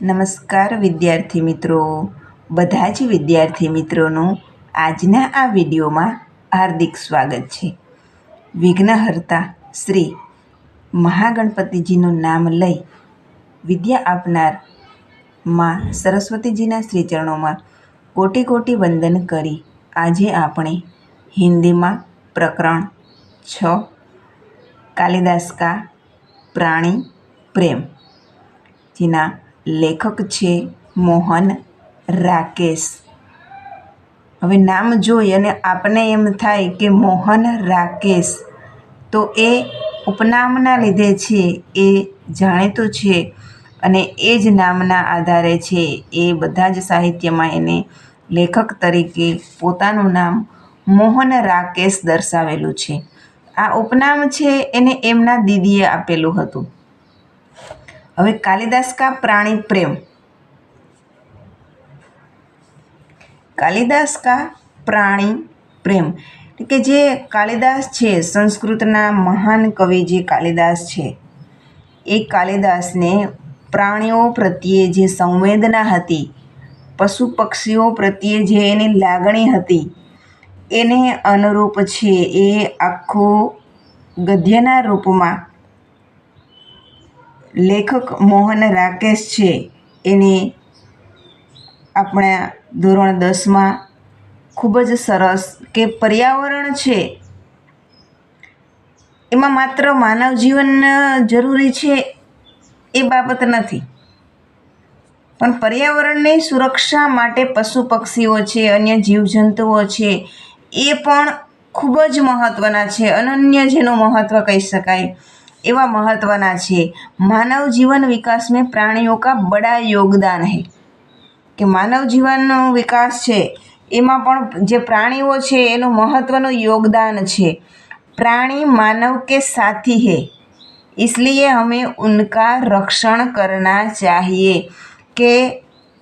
નમસ્કાર વિદ્યાર્થી મિત્રો, બધા જ વિદ્યાર્થી મિત્રોનું આજના આ વિડીયોમાં હાર્દિક સ્વાગત છે. વિઘ્નહર્તા શ્રી મહાગણપતિજીનું નામ લઈ વિદ્યા આપનાર માં સરસ્વતીજીના શ્રી ચરણોમાં કોટી કોટી વંદન કરી આજે આપણે હિન્દીમાં પ્રકરણ 6 કાલિદાસ કા પ્રાણી પ્રેમ, જેના લેખક છે મોહન રાકેશ. હવે નામ જોઈ અને આપને એમ થાય કે મોહન રાકેશ, તો એ ઉપનામના લીધે છે, એ જાણીતું છે અને એ જ નામના આધારે છે એ બધા જ સાહિત્યમાં એને લેખક તરીકે પોતાનું નામ મોહન રાકેશ દર્શાવેલું છે. આ ઉપનામ છે એને એમના દીદીએ આપેલું હતું. હવે કાલિદાસ કા પ્રાણી પ્રેમ. કાલિદાસ કા પ્રાણી પ્રેમ કે જે કાલિદાસ છે, સંસ્કૃતના મહાન કવિ જે કાલિદાસ છે, એ કાલિદાસને પ્રાણીઓ પ્રત્યે જે સંવેદના હતી, પશુ પક્ષીઓ પ્રત્યે જે એની લાગણી હતી, એને અનુરૂપ છે એ આખું ગદ્યના રૂપમાં લેખક મોહન રાકેશ છે એને આપણા ધોરણ 10માં ખૂબ જ સરસ કે પર્યાવરણ છે એમાં માત્ર માનવ જીવન જરૂરી છે એ બાબત નથી, પણ પર્યાવરણની સુરક્ષા માટે પશુ પક્ષીઓ છે, અન્ય જીવજંતુઓ છે, એ પણ ખૂબ જ મહત્ત્વના છે. અનન્ય જેનું મહત્ત્વ કહી શકાય એવા મહત્ત્વના છે. માનવ જીવન विकास में प्राणियों का बड़ा योगदान है કે માનવ જીવનનો વિકાસ છે એમાં પણ જે પ્રાણીઓ છે એનું મહત્ત્વનું યોગદાન છે. प्राणी मानव के साथी है, इसलिए हमें उनका रक्षण करना चाहिए. કે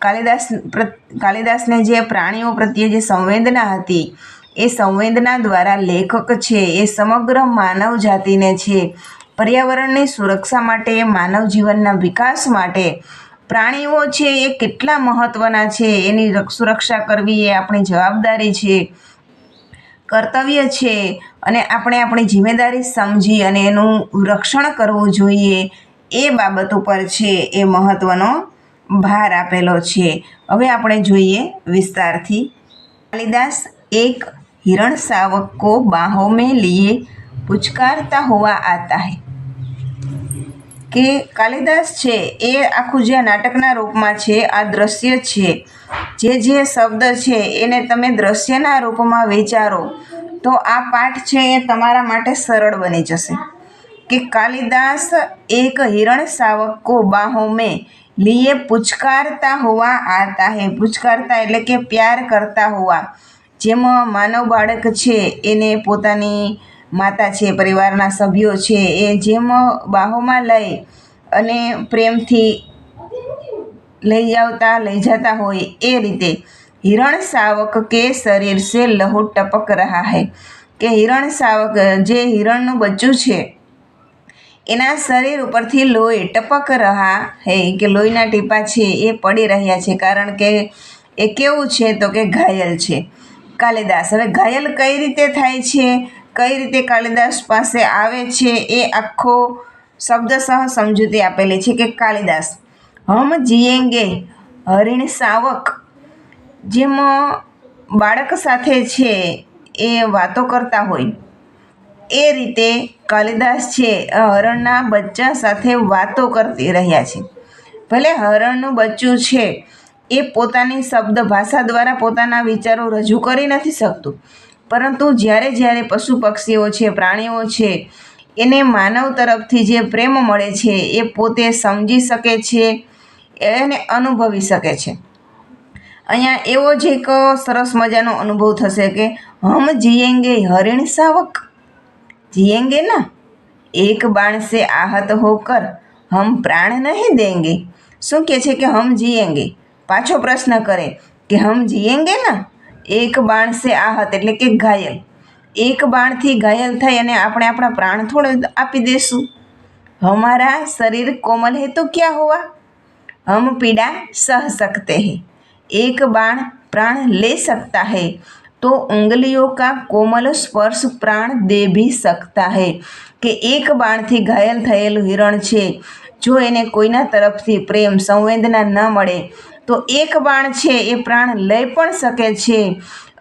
કાલિદાસને જે પ્રાણીઓ પ્રત્યે જે સંવેદના હતી, એ સંવેદના દ્વારા લેખક છે એ સમગ્ર માનવ જાતિને છે પર્યાવરણની સુરક્ષા માટે, માનવ જીવનના વિકાસ માટે પ્રાણીઓ છે એ કેટલા મહત્ત્વના છે એની સુરક્ષા કરવી એ આપણી જવાબદારી છે, કર્તવ્ય છે, અને આપણે આપણી જિમ્મેદારી સમજી અને એનું રક્ષણ કરવું જોઈએ એ બાબત ઉપર છે એ મહત્ત્વનો ભાર આપેલો છે. હવે આપણે જોઈએ વિસ્તારથી. કાલિદાસ એક हिरण शावक को बाहों में लिए पुचकारता हुआ आता है. કે કાલિદાસ છે એ આખું જે નાટકના રૂપમાં છે, આ દ્રશ્ય છે, જે શબ્દ છે એને તમે દ્રશ્યના રૂપમાં વિચારો તો આ પાઠ છે એ તમારા માટે સરળ બની જશે. કે કાલિદાસ એક हिरण शावक को बाहों में लिए पुचकारता हुआ आता है. पुचकारता એટલે કે પ્યાર કરતા હુઆ, જેમ માનવ બાળક છે એને પોતાની માતા છે, પરિવારના સભ્યો છે, એ જેમ બાહોમાં લઈ અને પ્રેમથી લઈ જતા હોય એ રીતે हिरण शावक के शरीर से लहू टपक रहा है. કે हिरण शावक જે હિરણનું બચ્ચું છે એના શરીર ઉપરથી લોહી ટપક રહા હે, કે લોહીના ટીપા છે એ પડી રહ્યા છે, કારણ કે એ કેવું છે તો કે ઘાયલ છે. કાલિદાસ હવે ઘાયલ કઈ રીતે થાય છે, કઈ રીતે કાલિદાસ પાસે આવે છે, એ આખો શબ્દસહ સમજૂતી આપેલી છે. કે કાલિદાસ હમ જીએંગે હરિણ શાવક, જેમ બાળક સાથે છે એ વાતો કરતા હોય એ રીતે કાલિદાસ છે હરણના બચ્ચા સાથે વાતો કરતી રહ્યા છે. ભલે હરણનું બચ્ચું છે એ પોતાની શબ્દ ભાષા દ્વારા પોતાના વિચારો રજૂ કરી નથી શકતું, પરંતુ જ્યારે પશુ પક્ષીઓ છે, પ્રાણીઓ છે, એને માનવ તરફથી જે પ્રેમ મળે છે એ પોતે સમજી શકે છે, એને અનુભવી શકે છે. અહીંયા એવો જ એક સરસ મજાનો અનુભવ થશે કે હમ જીએંગે હરિણ શાવક, જીએંગે ના એક બાણ સે आहत होकर हम प्राण नहीं देंगे. શું કહે છે કે હમ જીએંગે, પાછો પ્રશ્ન કરે કે હમ જીએંગે ના એક બાણ સે आहत એટલે કે ઘાયલ, એક બાણથી ઘાયલ થઈ અને આપણે આપણા પ્રાણ થોડે આપી દઈશું. હમારા શરીર કોમલ હે તો ક્યાં હુઆ, हम पीड़ा सह सकते हैं। एक बाण प्राण ले सकता है तो उंगलियों का कोमल स्पर्श प्राण दे भी सकता है। કે એક બાણથી ઘાયલ થયેલું હિરણ છે, જો એને કોઈના તરફથી પ્રેમ સંવેદના ન મળે તો એક બાણ છે એ પ્રાણ લઈ પણ શકે છે.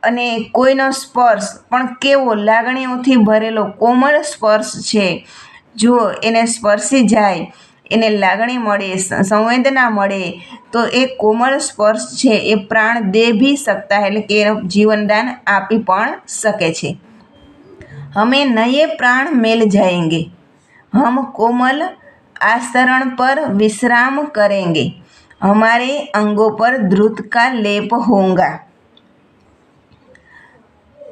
અને કોઈનો સ્પર્શ પણ કેવો લાગણીઓથી ભરેલો કોમળ સ્પર્શ છે, જો એને સ્પર્શી જાય, એને લાગણી મળે, સંવેદના મળે તો એ કોમળ સ્પર્શ છે એ પ્રાણ દે ભી શકતા એટલે કે એનું જીવનદાન આપી પણ શકે છે. हमें नए प्राण मिल जाएंगे, हम कोमल आस्तरण पर विश्राम करेंगे, हमारे अंगों पर द्रुत का लेप होगा.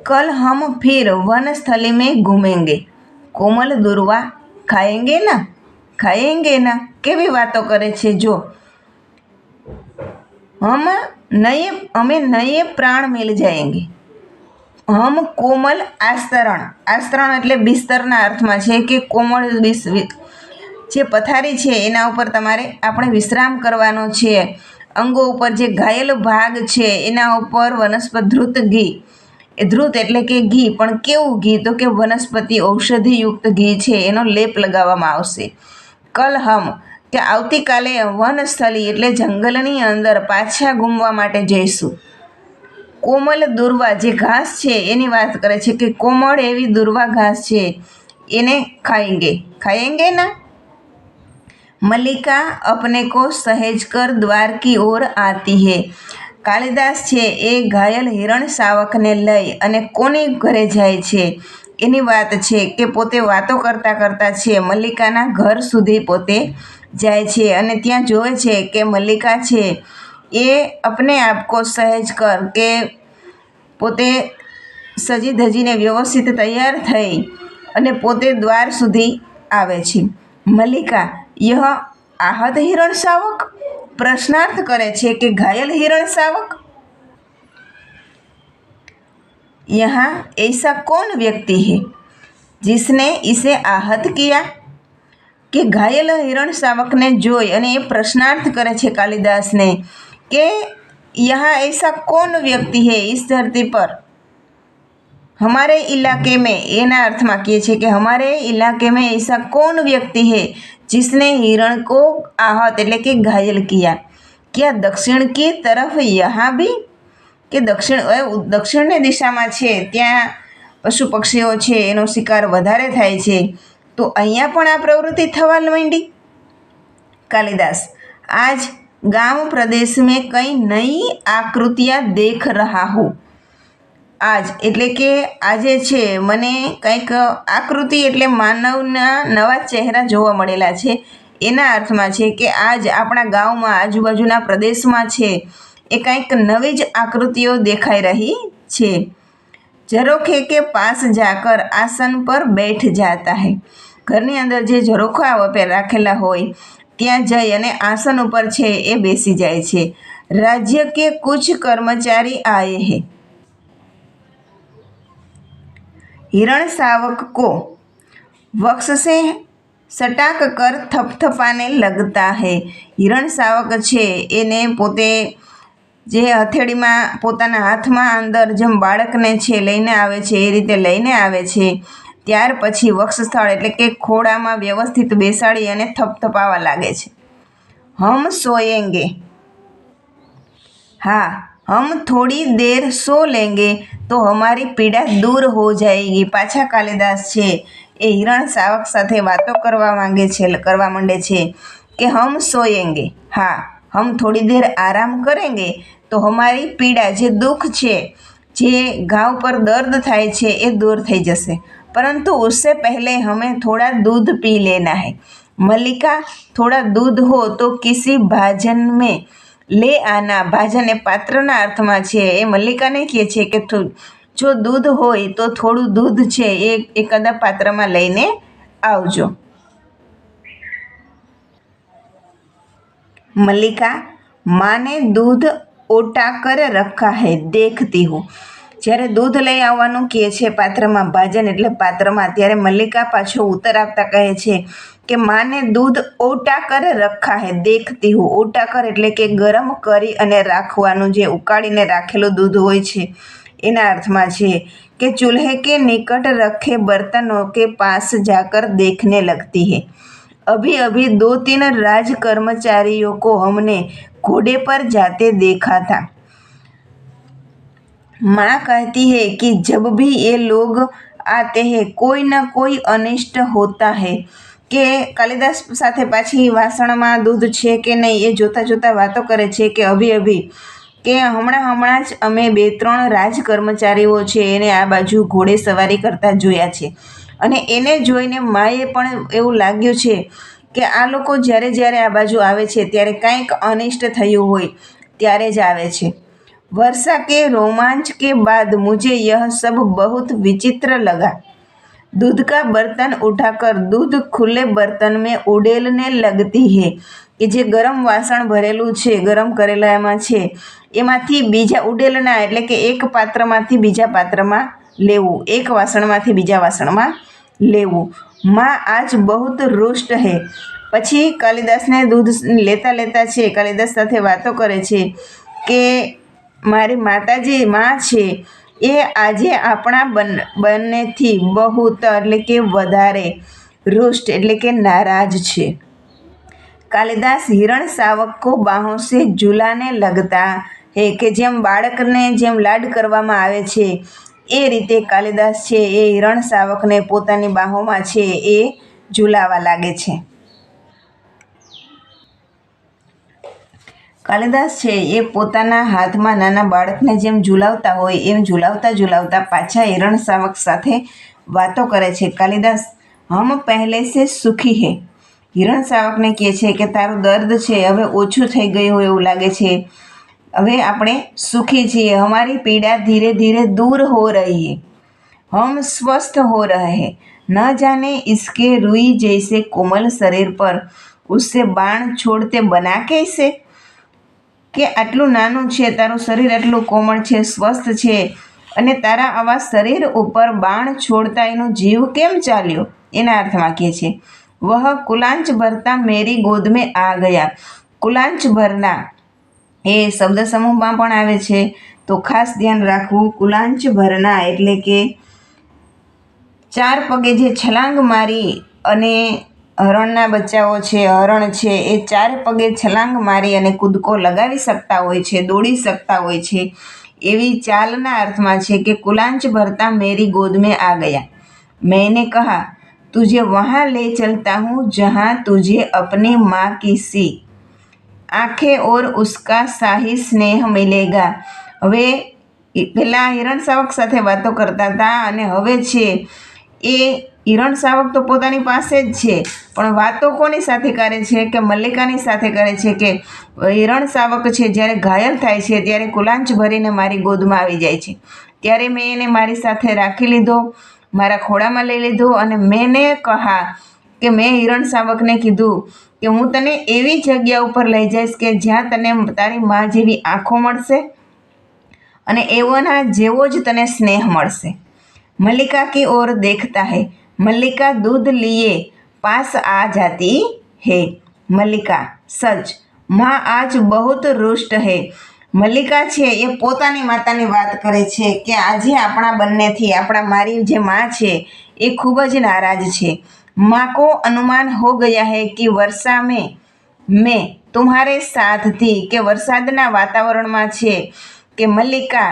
कल हम फिर वनस्थली में घूमेंगे, कोमल दुर्वा खाएंगे ना, खाएंगे ना. કેવી વાતો કરે છે જો. हमें नए प्राण मिल जाएंगे. હમ કોમલ આસ્તરણ, આસ્તરણ એટલે બિસ્તરના અર્થમાં છે કે કોમળ જે પથારી છે એના ઉપર આપણે વિશ્રામ કરવાનો છે. અંગો ઉપર જે ઘાયલ ભાગ છે એના ઉપર વનસ્પતિ ધ્રુત ઘી, એ ધ્રુત એટલે કે ઘી, પણ કેવું ઘી તો કે વનસ્પતિ ઔષધિયુક્ત ઘી છે એનો લેપ લગાવવામાં આવશે. કલ હમ કે આવતીકાલે વનસ્થલી એટલે જંગલની અંદર પાછા ઘૂમવા માટે જઈશું. કોમલ દુર્વા જે ઘાસ છે એની વાત કરે છે કે કોમળ એવી દુર્વા ઘાસ છે એને ખાएंगे ना. મલ્લિકા અપને કો સહેજ કર દ્વાર કી ઓર આતી હૈ. કાલિદાસ છે એ ઘાયલ હિરણ શાવકને લઈ અને કોની ઘરે જાય છે એની વાત છે કે પોતે વાતો કરતાં કરતાં છે મલ્લિકાના ઘર સુધી પોતે જાય છે અને ત્યાં જોવે છે કે મલ્લિકા છે એ અપને આપ કો સહેજ કર કે પોતે સજી ધજીને વ્યવસ્થિત તૈયાર થઈ અને પોતે દ્વાર સુધી આવે છે. મલ્લિકા યહ आहत हिरण शावक, प्रश्नार्थ करे छे कि घायल हिरण शावक. यहाँ ऐसा कौन व्यक्ति है जिसने इसे आहत किया. કે ઘાયલ હિરણ શાવકને જોઈ અને એ પ્રશ્નાર્થ કરે છે કાલિદાસને કે यहाँ ऐसा कौन व्यक्ति है इस धरती पर, हमारे इलाके में, एना अर्थ में कहे छे कि हमारे इलाके में ऐसा कौन व्यक्ति है जिसने हिरण को आहत એટલે કે ઘાયલ किया. क्या दक्षिण की तरफ यहाँ भी, કે દક્ષિણની દિશામાં છે ત્યાં પશુ પક્ષીઓ છે એનો શિકાર વધારે થાય છે, તો અહીંયા પણ આ પ્રવૃત્તિ થવા માંડી. कालिदास आज गांव प्रदेश में कई नई आकृतियाँ देख रहा हूँ. આજ એટલે કે આજે છે મને કંઈક આકૃતિ એટલે માનવના નવા ચહેરા જોવા મળેલા છે, એના અર્થમાં છે કે આજ આપણા ગામમાં આજુબાજુના પ્રદેશમાં છે એ કંઈક નવી જ આકૃતિઓ દેખાઈ રહી છે. ઝરોખે કે પાસ જાકર આસન પર બેઠ જાતા હૈ. ઘરની અંદર જે ઝરોખા રાખેલા હોય ત્યાં જઈ અને આસન ઉપર છે એ બેસી જાય છે. રાજ્ય કે કુછ કર્મચારી આયે હૈ. हिरण शावक को वक्ष से सटाक कर थपथपाने लगता है. हिरण शावक છે એને પોતે જે હથેળીમાં પોતાના હાથમાં અંદર જેમ બાળકને છે લઈને આવે છે એ રીતે લઈને આવે છે. ત્યાર પછી વક્ષસ્થળ એટલે કે ખોળામાં વ્યવસ્થિત બેસાડી અને થપથપાવા લાગે છે. હમ સોએંગે, હા हम थोड़ी देर सो लेंगे तो हमारी पीड़ा दूर हो जाएगी. પાછા કાલિદાસ છે એ હિરણ શાવક સાથે વાતો કરવા માંડે છે કે હમ સોએંગે, હા હમ થોડી દેર આરામ કરેંગે તો હમારી પીડા જે દુઃખ છે, જે ઘાવ પર દર્દ થાય છે એ દૂર થઈ જશે. परंतु उससे पहले हमें थोड़ा दूध पी लेना है. मल्लिका थोड़ा दूध हो तो किसी भाजन में ले आना. भाजन એ પાત્રના અર્થમાં છે. એ મલ્લિકાને કહે છે કે જો દૂધ હોય તો થોડું દૂધ છે એ એકાદા પાત્રમાં લઈને આવજો. મલ્લિકા માને દૂધ ઓટા કર રખા હૈ દેખતી હું. જ્યારે દૂધ લઈ આવવાનું કહે છે પાત્રમાં, ભાજન એટલે પાત્રમાં, ત્યારે મલ્લિકા પાછો ઉત્તર આપતા કહે છે कि माँ ने दूध ओटा कर रखा है देखती हूँ। ओटा कर એટલે કે ગરમ કરી અને રાખવાનું, જે ઉકાળીને રાખેલું દૂધ હોય છે એના અર્થમાં છે कि चूल्हे के निकट रखे बर्तनों के पास जाकर देखने लगती है। अभी अभी 2-3 राज कर्मचारियों को हमने घोड़े पर जाते देखा था। माँ कहती है कि जब भी ये लोग आते हैं कोई ना कोई अनिष्ट होता है। કે કાલિદાસ સાથે પાછી વાસણમાં દૂધ છે કે નહીં એ જોતાં જોતાં વાતો કરે છે કે અભી કે હમણાં જ અમે 2-3 રાજ કર્મચારીઓ છે એને આ બાજુ ઘોડે સવારી કરતા જોયા છે, અને એને જોઈને માએ પણ એવું લાગ્યું છે કે આ લોકો જ્યારે આ બાજુ આવે છે ત્યારે કંઈક અનિષ્ટ થયું હોય ત્યારે જ આવે છે। वर्षा के रोमांच के बाद मुझे यह सब बहुत विचित्र लगा। दूध का बर्तन उठाकर दूध खुले बर्तन में उड़ेलने लगती है कि જે ગરમ વાસણ ભરેલું છે, ગરમ કરેલા એમાં છે, એમાંથી બીજા ઉડેલના એટલે કે એક પાત્રમાંથી બીજા પાત્રમાં લેવું, એક વાસણમાંથી બીજા વાસણમાં લેવું। માં આજ બહુત रुष्ट है। પછી કાલિદાસને દૂધ લેતા છે, કાલિદાસ સાથે વાતો કરે છે કે મારી માતાજી માં છે એ આજે આપણા બંનેથી બહુત એટલે કે વધારે, रुष्ट એટલે કે નારાજ છે। કાલિદાસ હિરણ સાવક કો બાહોं से झूलाने लगता है કે જેમ બાળકને જેમ લાડ કરવામાં આવે છે એ રીતે કાલિદાસ છે એ હિરણ સાવકને પોતાની બાહોમાં છે એ ઝૂલાવા લાગે છે। કાલિદાસ છે એ પોતાના હાથમાં નાના બાળકને જેમ ઝૂલાવતા હોય એમ ઝૂલાવતા પાછા હિરણ સાવક સાથે વાતો કરે છે। કાલિદાસ હમ પહેલે સે સુખી હે। હિરણ સાવકને કહે છે કે તારું દર્દ છે હવે ઓછું થઈ ગયું હોય એવું લાગે છે, હવે આપણે સુખી છીએ, हमारी पीड़ा धीरे धीरे दूर हो रही है, हम स्वस्थ हो रहे हैं। न जाने इसके रुई जैसे कोमल शरीर पर उससे बाण छोड़ते बना कैसे। કે આટલું નાનું છે તારું શરીર, આટલું કોમળ છે, સ્વસ્થ છે, અને તારા આવા શરીર ઉપર બાણ છોડતા એનો જીવ કેમ ચાલ્યો, એના અર્થમાં કહે છે વહ કુલાંચ ભરતા મેરી ગોદ મેં આ ગયા। કુલાંચ ભરના એ શબ્દ સમૂહમાં પણ આવે છે, તો ખાસ ધ્યાન રાખવું। કુલાંચ ભરના એટલે કે 4 પગે જે છલાંગ મારી અને હરણના બચ્ચાઓ છે, હરણ છે એ 4 પગે છલાંગ મારી અને કૂદકો લગાવી શકતા હોય છે, દોડી શકતા હોય છે, એવી ચાલના અર્થમાં છે કે કુલાંચ ભરતા મેરી ગોદ મેં આ ગયા। मैंने कहा तुझे वहाँ ले चलता हूँ जहाँ तुझे अपनी माँ की सी आँखें और उसका शाही स्नेह मिलेगा। હવે પહેલાં હિરણ સાવક સાથે વાતો કરતા હતા અને હવે છે એ હિરણ સાવક તો પોતાની પાસે જ છે, પણ વાતો કોની સાથે કરે છે કે મલ્લિકાની સાથે કરે છે કે હિરણ સાવક છે જ્યારે ઘાયલ થાય છે ત્યારે કુલાંચ ભરીને મારી ગોદમાં આવી જાય છે, ત્યારે મેં એને મારી સાથે રાખી લીધો, મારા ખોળામાં લઈ લીધો, અને મેને કહા કે મેં હિરણ સાવકને કીધું કે હું તને એવી જગ્યા ઉપર લઈ જઈશ કે જ્યાં તને તારી માં જેવી આંખો મળશે અને એવોના જેવો જ તને સ્નેહ મળશે। मल्लिका की ओर देखता है, मल्लिका दूध लिए पास आ जाती है। मल्लिका सच माँ आज बहुत रुष्ट है। મલ્લિકા છે એ પોતાની માતાની વાત કરે છે કે આજે આપણા બંનેથી આપણા મારી જે માં છે એ ખૂબ જ નારાજ છે। माँ को अनुमान हो गया है कि वर्षा में तुम्हारे साथ थी કે વરસાદના વાતાવરણમાં છે કે મલ્લિકા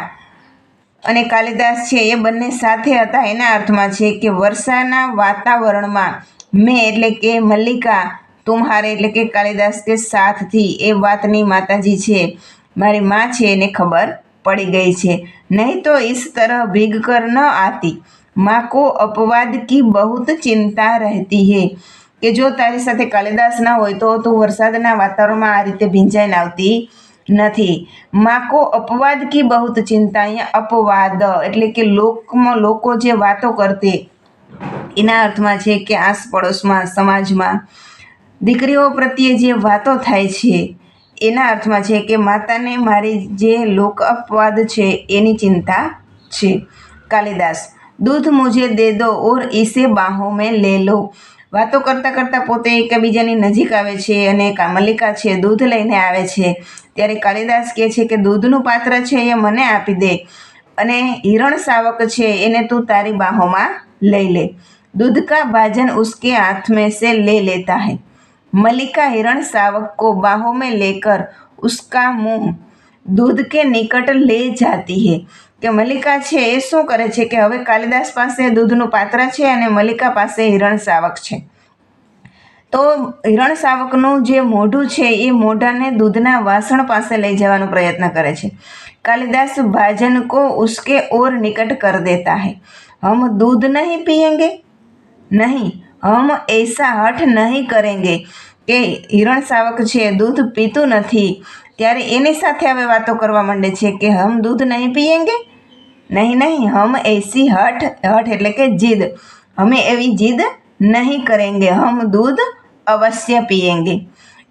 અને કાલિદાસ છે એ બંને સાથે હતા, એના અર્થમાં છે કે વર્ષાના વાતાવરણમાં મેં એટલે કે મલ્લિકા, તુમ્હારે એટલે કે કાલિદાસ કે સાથથી એ વાતની માતાજી છે મારી માં છે એને ખબર પડી ગઈ છે। નહીં તો इस तरह भीग कर न आती, माँ को अपवाद की बहुत चिंता रहती है। કે જો તારી સાથે કાલિદાસ ના હોય તો તું વરસાદના વાતાવરણમાં આ રીતે ભીંજાઈને આવતી નથી। માં કો અપવાદ કી બહુત ચિંતા, અહીંયા અપવાદ એટલે કે લોકો જે વાતો કરતે એના અર્થમાં છે કે આસ પડોશમાં, સમાજમાં દીકરીઓ પ્રત્યે જે વાતો થાય છે એના અર્થમાં છે કે માતાને મારી જે લોક અપવાદ છે એની ચિંતા છે। કાલિદાસ दूध मुझे दे दो और इसे बाहों में ले लो। વાતો કરતાં કરતાં પોતે એકબીજાની નજીક આવે છે અને મલ્લિકા છે દૂધ લઈને આવે છે ત્યારે કાલિદાસ કહે છે કે દૂધનું પાત્ર છે એ મને આપી દે અને હિરણ શાવક છે એને તું તારી બાહોમાં લઈ લે। दूध का भाजन उसके हाथ में से ले लेता है। मल्लिका हिरण शावक को बाहों में लेकर उसका मुंह दूध के निकट ले जाती है। કે મલ્લિકા છે એ શું કરે છે કે હવે કાલિદાસ પાસે દૂધનું પાત્ર છે અને મલ્લિકા પાસે હિરણ શાવક છે, તો હિરણ શાવકનું જે મોઢું છે એ મોઢાને દૂધના વાસણ પાસે લઈ જવાનો પ્રયત્ન કરે છે। कालिदास भाजन को उसके और निकट कर देता है। हम दूध नहीं पिएंगे, नहीं, हम ऐसा हठ नहीं करेंगे કે હિરણ શાવક છે દૂધ પીતું નથી ત્યારે એની સાથે હવે વાતો કરવા માંડે છે કે હમ દૂધ નહીં પીએંગે, નહીં નહીં, હમ એસી હઠ એટલે કે જીદ, હમે એવી જીદ નહીં કરેંગે, હમ દૂધ અવશ્ય पिएंगे।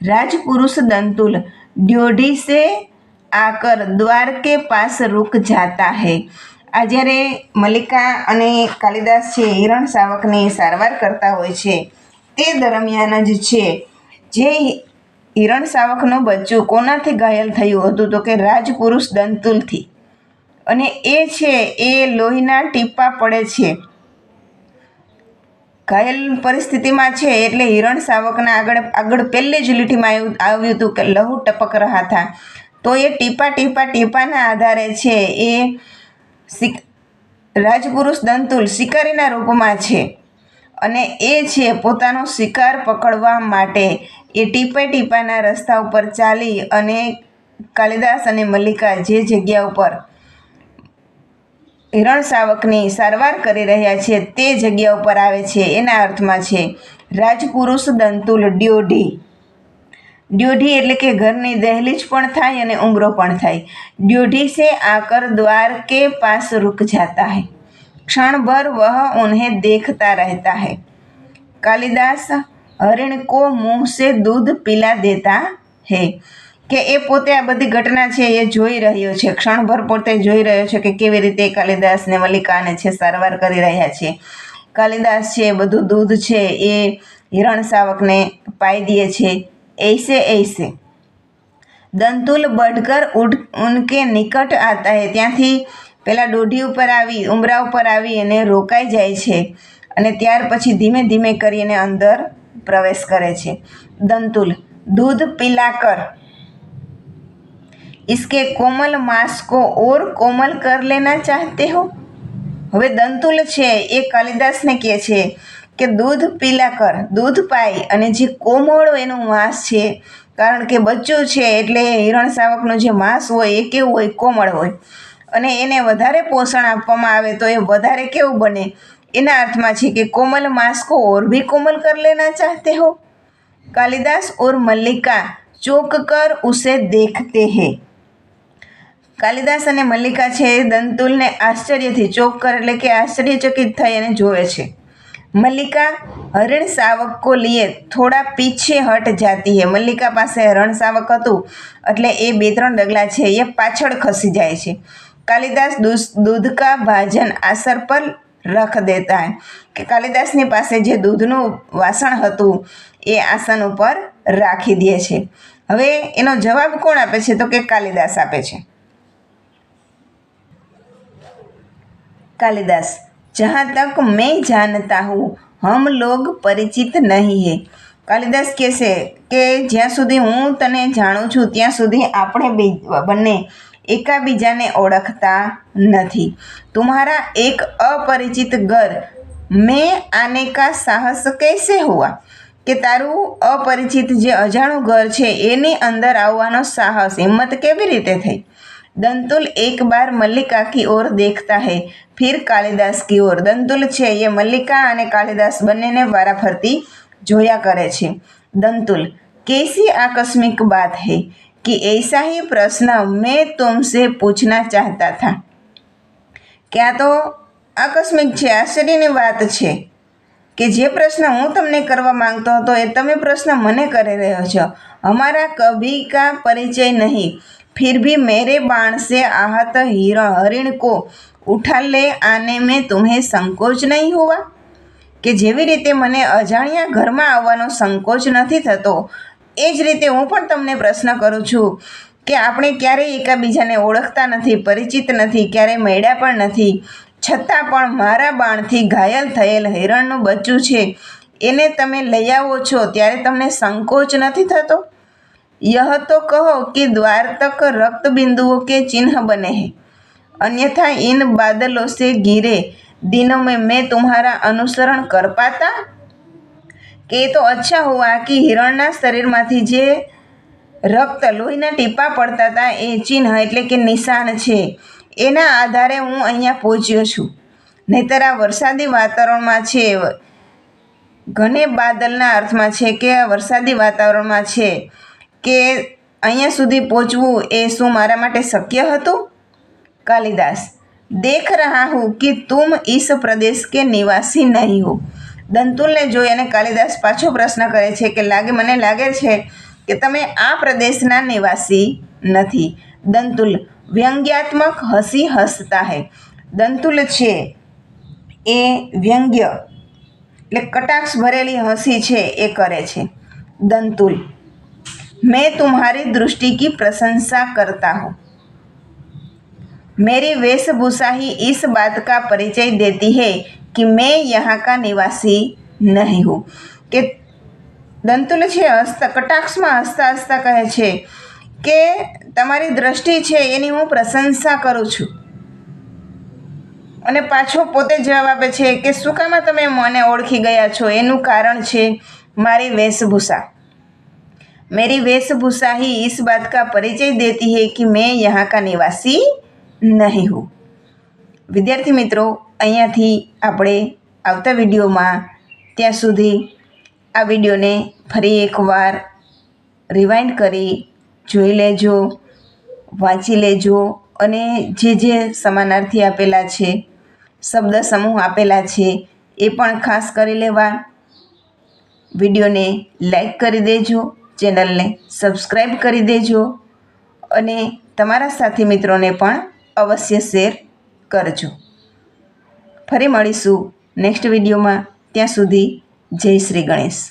राजपुरुष दंतुल ड्योढ़ी से आकर द्वार के पास रुक जाता है। આ જ્યારે મલ્લિકા અને કાલિદાસ છે હિરણ શાવકની સારવાર કરતા હોય છે તે દરમિયાન જ છે જે હિરણ શાવકનું બચ્ચું કોનાથી ઘાયલ થયું હતું તો કે રાજપુરુષ દંતુલથી, અને એ છે એ લોહીના ટીપા પડે છે, ઘાયલ પરિસ્થિતિમાં છે એટલે હિરણ શાવકના આગળ પહેલી જ લીટીમાં આવ્યું હતું કે લહુ ટપક રહા થા, તો એ ટીપાના આધારે છે એ રાજપુરુષ દંતુલ શિકારીના રૂપમાં છે અને એ છે પોતાનો શિકાર પકડવા માટે એ ટીપાના રસ્તા ઉપર ચાલી અને કાલિદાસ અને મલ્લિકા જે જગ્યા ઉપર હિરણ શાવકની સારવાર કરી રહ્યા છે તે જગ્યા ઉપર આવે છે એના અર્થમાં છે રાજપુરુષ દંતુલ ડ્યોઢી। ડ્યોઢી એટલે કે ઘરની દહેલીજ પણ થાય અને ઉંબરો પણ થાય। ડ્યોઢી से आकर द्वार के पास रुक जाता है, क्षण भर वह उन्हें देखता रहता है। कालिदास हरिण को मुंह से दूध पिला देता है કે એ પોતે આ બધી ઘટના છે એ જોઈ રહ્યો છે, ક્ષણભર પોતે જોઈ રહ્યો છે કે કેવી રીતે કાલિદાસ ને મલ્લિકાને છે સારવાર કરી રહ્યા છે। કાલિદાસ છે બધું દૂધ છે એ હિરણ શાવકને પાઈ દે છે। ऐसे દંતુલ बढ़कर ઉનકે નિકટ આતા હે, ત્યાંથી પેલા દોઢી ઉપર આવી ઉમરા ઉપર આવી અને રોકાઈ જાય છે અને ત્યાર પછી ધીમે ધીમે કરીને અંદર પ્રવેશ કરે છે। દંતુલ दूध पिलाकर इसके कोमल मांस को और कोमल कर लेना चाहते हो। હવે દંતુલ છે એ કાલિદાસને કહે છે કે દૂધ પીલા કર, દૂધ પાઈ અને જે કોમળ એનું માંસ છે, કારણ કે બચ્ચું છે એટલે હિરણ શાવકનું જે માંસ હોય એ કેવું હોય, કોમળ હોય, અને એને વધારે પોષણ આપવામાં આવે તો એ વધારે કેવું બને, એના અર્થમાં છે કે કોમલ માંસ को और भी कोमल कर लेना चाहते हो। कालिदास और मल्लिका चौंक कर उसे देखते हैं। કાલિદાસ અને મલ્લિકા છે દંતુલને આશ્ચર્યથી ચોકકર એટલે કે આશ્ચર્યચકિત થઈ અને જોવે છે। મલ્લિકા હરિણ શાવક को लिए થોડા પીછે હટ જાતી હૈ, મલ્લિકા પાસે હરણ શાવક હતું એટલે એ 2-3 ડગલા છે એ પાછળ ખસી જાય છે। કાલિદાસ दूध का भाजन आसर पर રખ દેતા હૈ, કે કાલિદાસની પાસે જે દૂધનું વાસણ હતું એ આસન ઉપર રાખી દે છે। હવે એનો જવાબ કોણ આપે છે તો કે કાલિદાસ આપે છે। कालिदास जहाँ तक मैं जानता हूँ हम लोग परिचित नहीं है। कालिदास કહે છે કે જ્યાં સુધી હું તને જાણું છું ત્યાં સુધી આપણે બંને એકાબીજાને ઓળખતા નથી। तुम्हारा एक अपरिचित घर में आने का साहस कैसे हुआ, કે તારું અપરિચિત જે અજાણું ઘર છે એની અંદર આવવાનો સાહસ, હિંમત કેવી રીતે થઈ। दंतुल एक बार मल्लिका की ओर देखता है, फिर कालिदास की ओर। दंतुल છે એ મલ્લિકા અને કાલિદાસ બંનેને વારાફરતી જોયા કરે છે। दंतुल कैसी आकस्मिक बात है कि ऐसा ही प्रश्न मैं तुमसे पूछना चाहता था। કે આ તો આકસ્મિક છે, આશ્ચર્યની વાત છે કે જે પ્રશ્ન હું તમને કરવા માંગતો હતો એ તમે પ્રશ્ન મને કરી રહ્યો છો। हमारा कभी का परिचय नहीं, फिर भी मेरे बाण से आहत हरिण को उठा ले आने में तुम्हें संकोच नहीं हुआ। કે જેવી રીતે મને અજાણ્યા ઘરમાં આવવાનો સંકોચ નથી થતો, એ જ રીતે હું પણ તમને પ્રશ્ન કરું છું કે આપણે ક્યારેય એકબીજાને ઓળખતા નથી, પરિચિત નથી, ક્યારેય મળ્યા પણ નથી, છતાં પણ મારા બાણથી ઘાયલ થયેલ હિરણનું બચ્ચું છે એને તમે લઈ આવો છો ત્યારે તમને સંકોચ નથી થતો? यह तो कहो कि द्वार तक रक्त बिंदुओं के चिन्ह बने हैं, अन्यथा इन बादलों से घिरे दिनों में मैं तुम्हारा अनुसरण कर पाता? કે તો અચ્છા હુઆ કે હિરણના શરીરમાંથી જે રક્ત લોહીના ટીપા પડતા હતા એ ચિહ્ન એટલે કે નિશાન છે, એના આધારે હું અહીંયા પહોંચ્યો છું. નહીંતર આ વરસાદી વાતાવરણમાં છે, ઘને બાદલના અર્થમાં છે કે વરસાદી વાતાવરણમાં છે કે અહીંયા સુધી પહોંચવું એ શું મારા માટે શક્ય હતું? કાલિદાસ દેખ રહા હું કે તુમ ઇસ પ્રદેશ કે નિવાસી નહીં હો. દંતુલને જોઈ અને કાલિદાસ પાછો પ્રશ્ન કરે છે કે મને લાગે છે કે તમે આ પ્રદેશના નિવાસી નથી. દંતુલ વ્યંગ્યાત્મક હસી હસતા હૈ. દંતુલ છે એ વ્યંગ્ય એટલે કટાક્ષ ભરેલી હસી છે એ કરે છે. દંતુલ मैं तुम्हारी दृष्टि की प्रशंसा करता हूँ, मेरी वेशभूषा ही इस बात का परिचय देती है कि मैं यहाँ का निवासी नहीं हूँ. કે દંતુલ છે હસતા કટાક્ષમાં હસતા હસતા કહે છે કે તમારી દ્રષ્ટિ છે એની હું પ્રશંસા કરું છું. અને પાછો પોતે જવાબ આપે છે કે શું કામ તમે મને ઓળખી ગયા છો? એનું કારણ છે મારી વેશભૂષા. मेरी वेशभूषा ही इस बात का परिचय देती है कि मैं यहाँ का निवासी नहीं हूँ. વિદ્યાર્થી મિત્રો, અહીંયાથી આપણે આવતા વિડીયોમાં ત્યાં સુધી આ વિડીયોને ફરી એકવાર રિવાઇન્ડ કરી જોઈ લેજો, વાંચી લેજો અને જે સમાનાર્થી આપેલા છે, શબ્દ સમૂહ આપેલા છે એ પણ ખાસ કરી લેવા. વિડીયોને લાઈક કરી દેજો, ચેનલને સબસ્ક્રાઈબ કરી દેજો અને તમારા સાથી મિત્રોને પણ અવશ્ય શેર કરજો. ફરી મળીશું નેક્સ્ટ વિડીયોમાં. ત્યાં સુધી જય શ્રી ગણેશ.